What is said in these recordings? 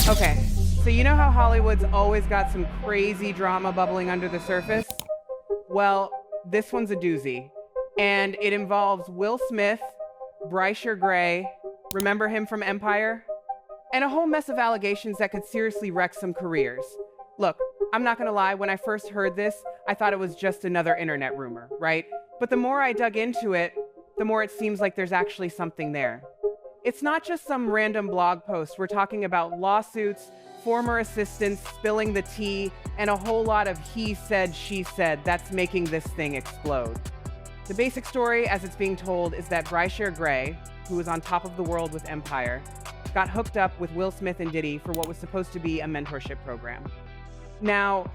Okay, so you know how Hollywood's always got some crazy drama bubbling under the surface? Well, this one's a doozy. And it involves Will Smith, Bryshere Gray, remember him from Empire? And a whole mess of allegations that could seriously wreck some careers. Look, I'm not gonna lie, when I first heard this, I thought it was just another internet rumor, right? But the more I dug into it, the more it seems like there's actually something there. It's not just some random blog post. We're talking about lawsuits, former assistants spilling the tea, and a whole lot of he said, she said that's making this thing explode. The basic story, as it's being told, is that Bryshere Gray, who was on top of the world with Empire, got hooked up with Will Smith and Diddy for what was supposed to be a mentorship program. Now,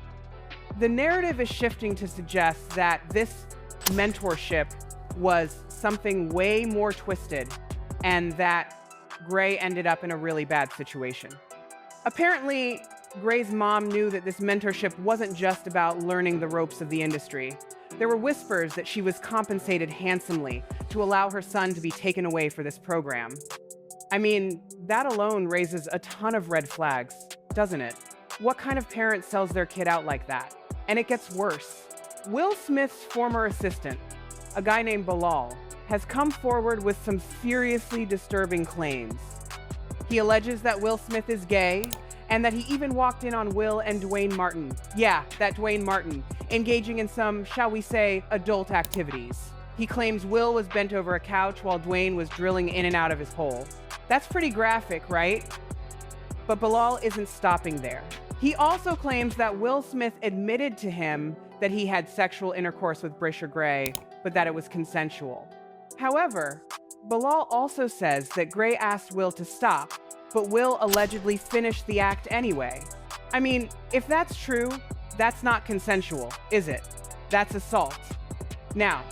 the narrative is shifting to suggest that this mentorship was something way more twisted and that Gray ended up in a really bad situation. Apparently, Gray's mom knew that this mentorship wasn't just about learning the ropes of the industry. There were whispers that she was compensated handsomely to allow her son to be taken away for this program. I mean, that alone raises a ton of red flags, doesn't it? What kind of parent sells their kid out like that? And it gets worse. Will Smith's former assistant, a guy named Bilal, has come forward with some seriously disturbing claims. He alleges that Will Smith is gay and that he even walked in on Will and Dwayne Martin. Yeah, that Dwayne Martin, engaging in some, shall we say, adult activities. He claims Will was bent over a couch while Dwayne was drilling in and out of his hole. That's pretty graphic, right? But Bilal isn't stopping there. He also claims that Will Smith admitted to him that he had sexual intercourse with Bryshere Gray, but that it was consensual. However, Bilal also says that Gray asked Will to stop, but Will allegedly finished the act anyway. I mean, if that's true, that's not consensual, is it? That's assault. Now,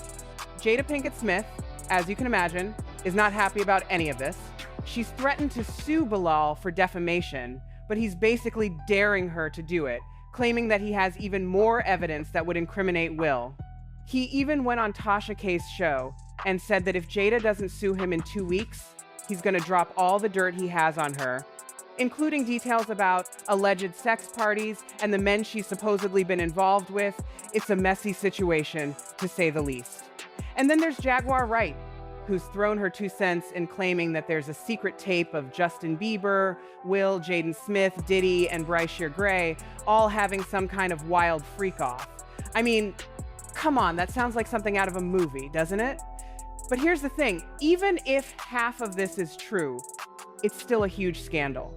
Jada Pinkett Smith, as you can imagine, is not happy about any of this. She's threatened to sue Bilal for defamation, but he's basically daring her to do it, claiming that he has even more evidence that would incriminate Will. He even went on Tasha K's show and said that if Jada doesn't sue him in 2 weeks, he's gonna drop all the dirt he has on her, including details about alleged sex parties and the men she's supposedly been involved with. It's a messy situation, to say the least. And then there's Jaguar Wright, who's thrown her 2 cents in claiming that there's a secret tape of Justin Bieber, Will, Jaden Smith, Diddy, and Bryshere Gray all having some kind of wild freak-off. I mean, come on, that sounds like something out of a movie, doesn't it? But here's the thing, even if half of this is true, it's still a huge scandal.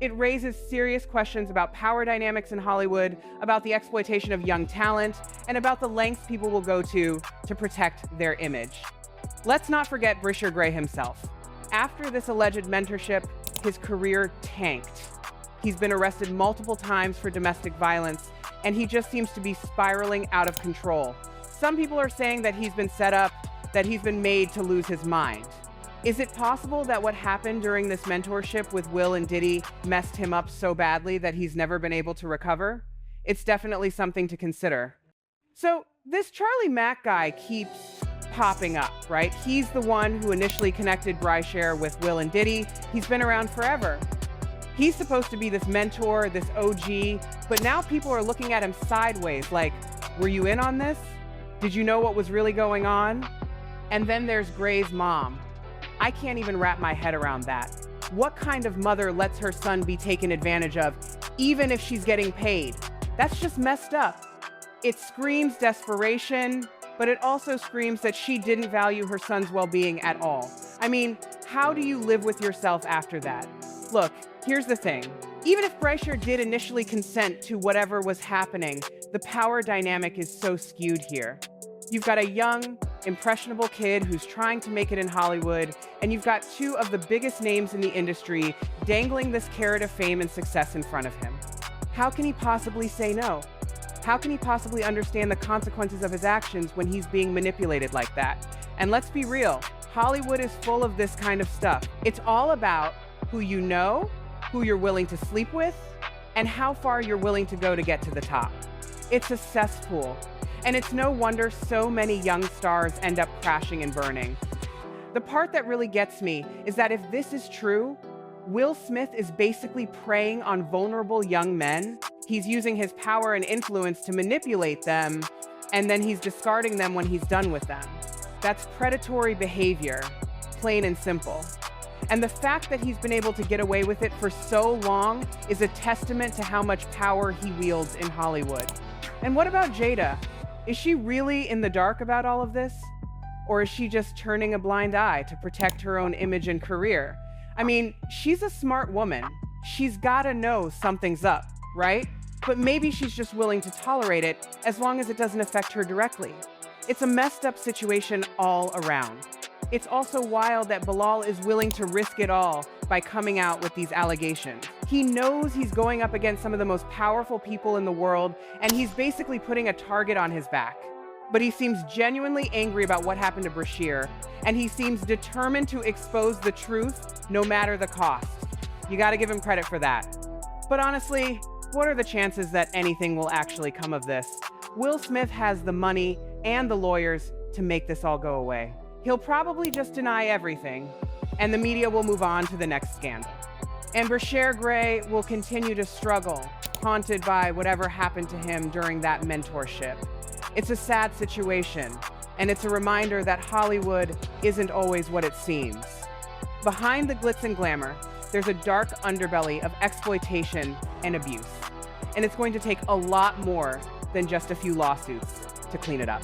It raises serious questions about power dynamics in Hollywood, about the exploitation of young talent, and about the lengths people will go to protect their image. Let's not forget Bryshere Gray himself. After this alleged mentorship, his career tanked. He's been arrested multiple times for domestic violence, and he just seems to be spiraling out of control. Some people are saying that he's been set up, that he's been made to lose his mind. Is it possible that what happened during this mentorship with Will and Diddy messed him up so badly that he's never been able to recover? It's definitely something to consider. So this Charlie Mack guy keeps popping up, right? He's the one who initially connected Bryshere with Will and Diddy. He's been around forever. He's supposed to be this mentor, this OG, but now people are looking at him sideways like, were you in on this? Did you know what was really going on? And then there's Gray's mom. I can't even wrap my head around that. What kind of mother lets her son be taken advantage of, even if she's getting paid? That's just messed up. It screams desperation, but it also screams that she didn't value her son's well-being at all. I mean, how do you live with yourself after that? Look, here's the thing. Even if Bryshere did initially consent to whatever was happening, the power dynamic is so skewed here. You've got a young, impressionable kid who's trying to make it in Hollywood, and you've got 2 of the biggest names in the industry dangling this carrot of fame and success in front of him. How can he possibly say no? How can he possibly understand the consequences of his actions when he's being manipulated like that? And let's be real, Hollywood is full of this kind of stuff. It's all about who you know, who you're willing to sleep with, and how far you're willing to go to get to the top. It's a cesspool. And it's no wonder so many young stars end up crashing and burning. The part that really gets me is that if this is true, Will Smith is basically preying on vulnerable young men. He's using his power and influence to manipulate them, and then he's discarding them when he's done with them. That's predatory behavior, plain and simple. And the fact that he's been able to get away with it for so long is a testament to how much power he wields in Hollywood. And what about Jada? Is she really in the dark about all of this? Or is she just turning a blind eye to protect her own image and career? I mean, she's a smart woman. She's gotta know something's up, right? But maybe she's just willing to tolerate it as long as it doesn't affect her directly. It's a messed up situation all around. It's also wild that Bilal is willing to risk it all by coming out with these allegations. He knows he's going up against some of the most powerful people in the world, and he's basically putting a target on his back. But he seems genuinely angry about what happened to Bryshere, and he seems determined to expose the truth no matter the cost. You gotta give him credit for that. But honestly, what are the chances that anything will actually come of this? Will Smith has the money and the lawyers to make this all go away. He'll probably just deny everything, and the media will move on to the next scandal. And Bryshere Gray will continue to struggle, haunted by whatever happened to him during that mentorship. It's a sad situation, and it's a reminder that Hollywood isn't always what it seems. Behind the glitz and glamour, there's a dark underbelly of exploitation and abuse. And it's going to take a lot more than just a few lawsuits to clean it up.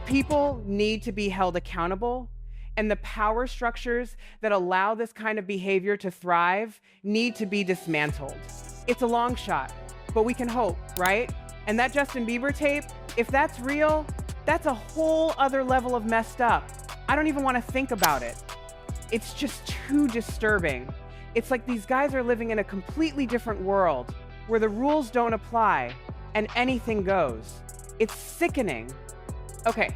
People need to be held accountable, and the power structures that allow this kind of behavior to thrive need to be dismantled. It's a long shot, but we can hope, right? And that Justin Bieber tape, if that's real, that's a whole other level of messed up. I don't even want to think about it. It's just too disturbing. It's like these guys are living in a completely different world where the rules don't apply and anything goes. It's sickening. Okay,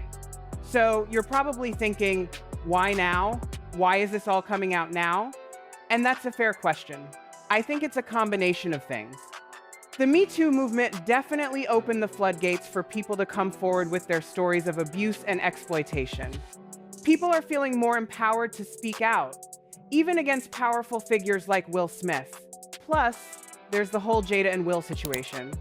so you're probably thinking, why now? Why is this all coming out now? And that's a fair question. I think it's a combination of things. The Me Too movement definitely opened the floodgates for people to come forward with their stories of abuse and exploitation. People are feeling more empowered to speak out, even against powerful figures like Will Smith. Plus, there's the whole Jada and Will situation.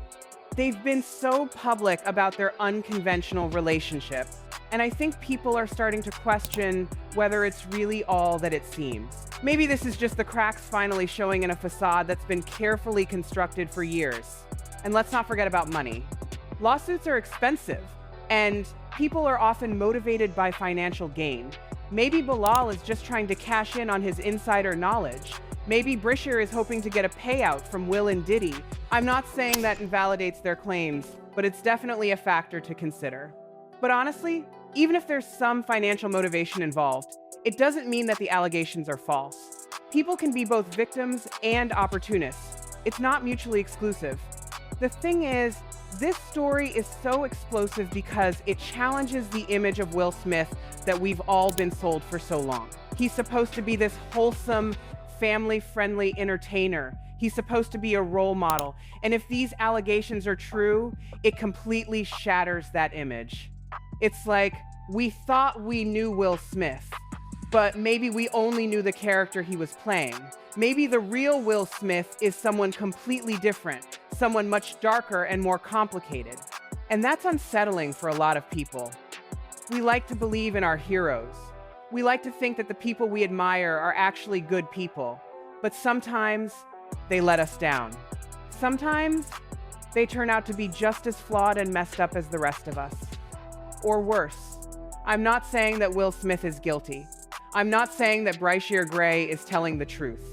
They've been so public about their unconventional relationship, and I think people are starting to question whether it's really all that it seems. Maybe this is just the cracks finally showing in a facade that's been carefully constructed for years. And let's not forget about money. Lawsuits are expensive, and people are often motivated by financial gain. Maybe Bilal is just trying to cash in on his insider knowledge. Maybe Bryshere is hoping to get a payout from Will and Diddy. I'm not saying that invalidates their claims, but it's definitely a factor to consider. But honestly, even if there's some financial motivation involved, it doesn't mean that the allegations are false. People can be both victims and opportunists. It's not mutually exclusive. The thing is, this story is so explosive because it challenges the image of Will Smith that we've all been sold for so long. He's supposed to be this wholesome, family-friendly entertainer. He's supposed to be a role model. And if these allegations are true, it completely shatters that image. It's like, we thought we knew Will Smith, but maybe we only knew the character he was playing. Maybe the real Will Smith is someone completely different, someone much darker and more complicated. And that's unsettling for a lot of people. We like to believe in our heroes. We like to think that the people we admire are actually good people, but sometimes they let us down. Sometimes they turn out to be just as flawed and messed up as the rest of us. Or worse. I'm not saying that Will Smith is guilty. I'm not saying that Bryshere Gray is telling the truth.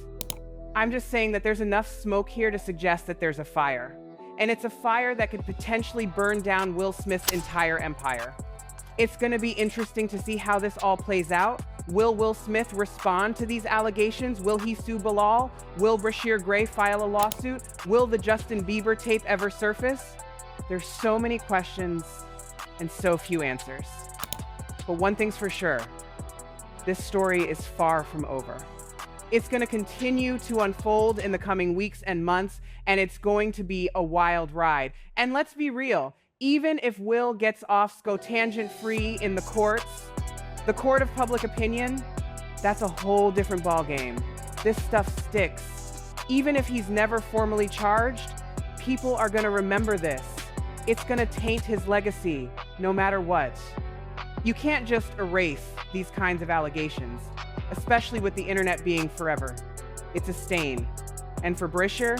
I'm just saying that there's enough smoke here to suggest that there's a fire. And it's a fire that could potentially burn down Will Smith's entire empire. It's going to be interesting to see how this all plays out. Will Will Smith respond to these allegations? Will he sue Bilal? Will Bryshere Gray file a lawsuit? Will the Justin Bieber tape ever surface? There's so many questions and so few answers. But one thing's for sure, this story is far from over. It's going to continue to unfold in the coming weeks and months, and it's going to be a wild ride. And let's be real, even if Will gets off scotangent-free in the courts, the court of public opinion, that's a whole different ballgame. This stuff sticks. Even if he's never formally charged, people are gonna remember this. It's gonna taint his legacy, no matter what. You can't just erase these kinds of allegations, especially with the internet being forever. It's a stain. And for Bryshere,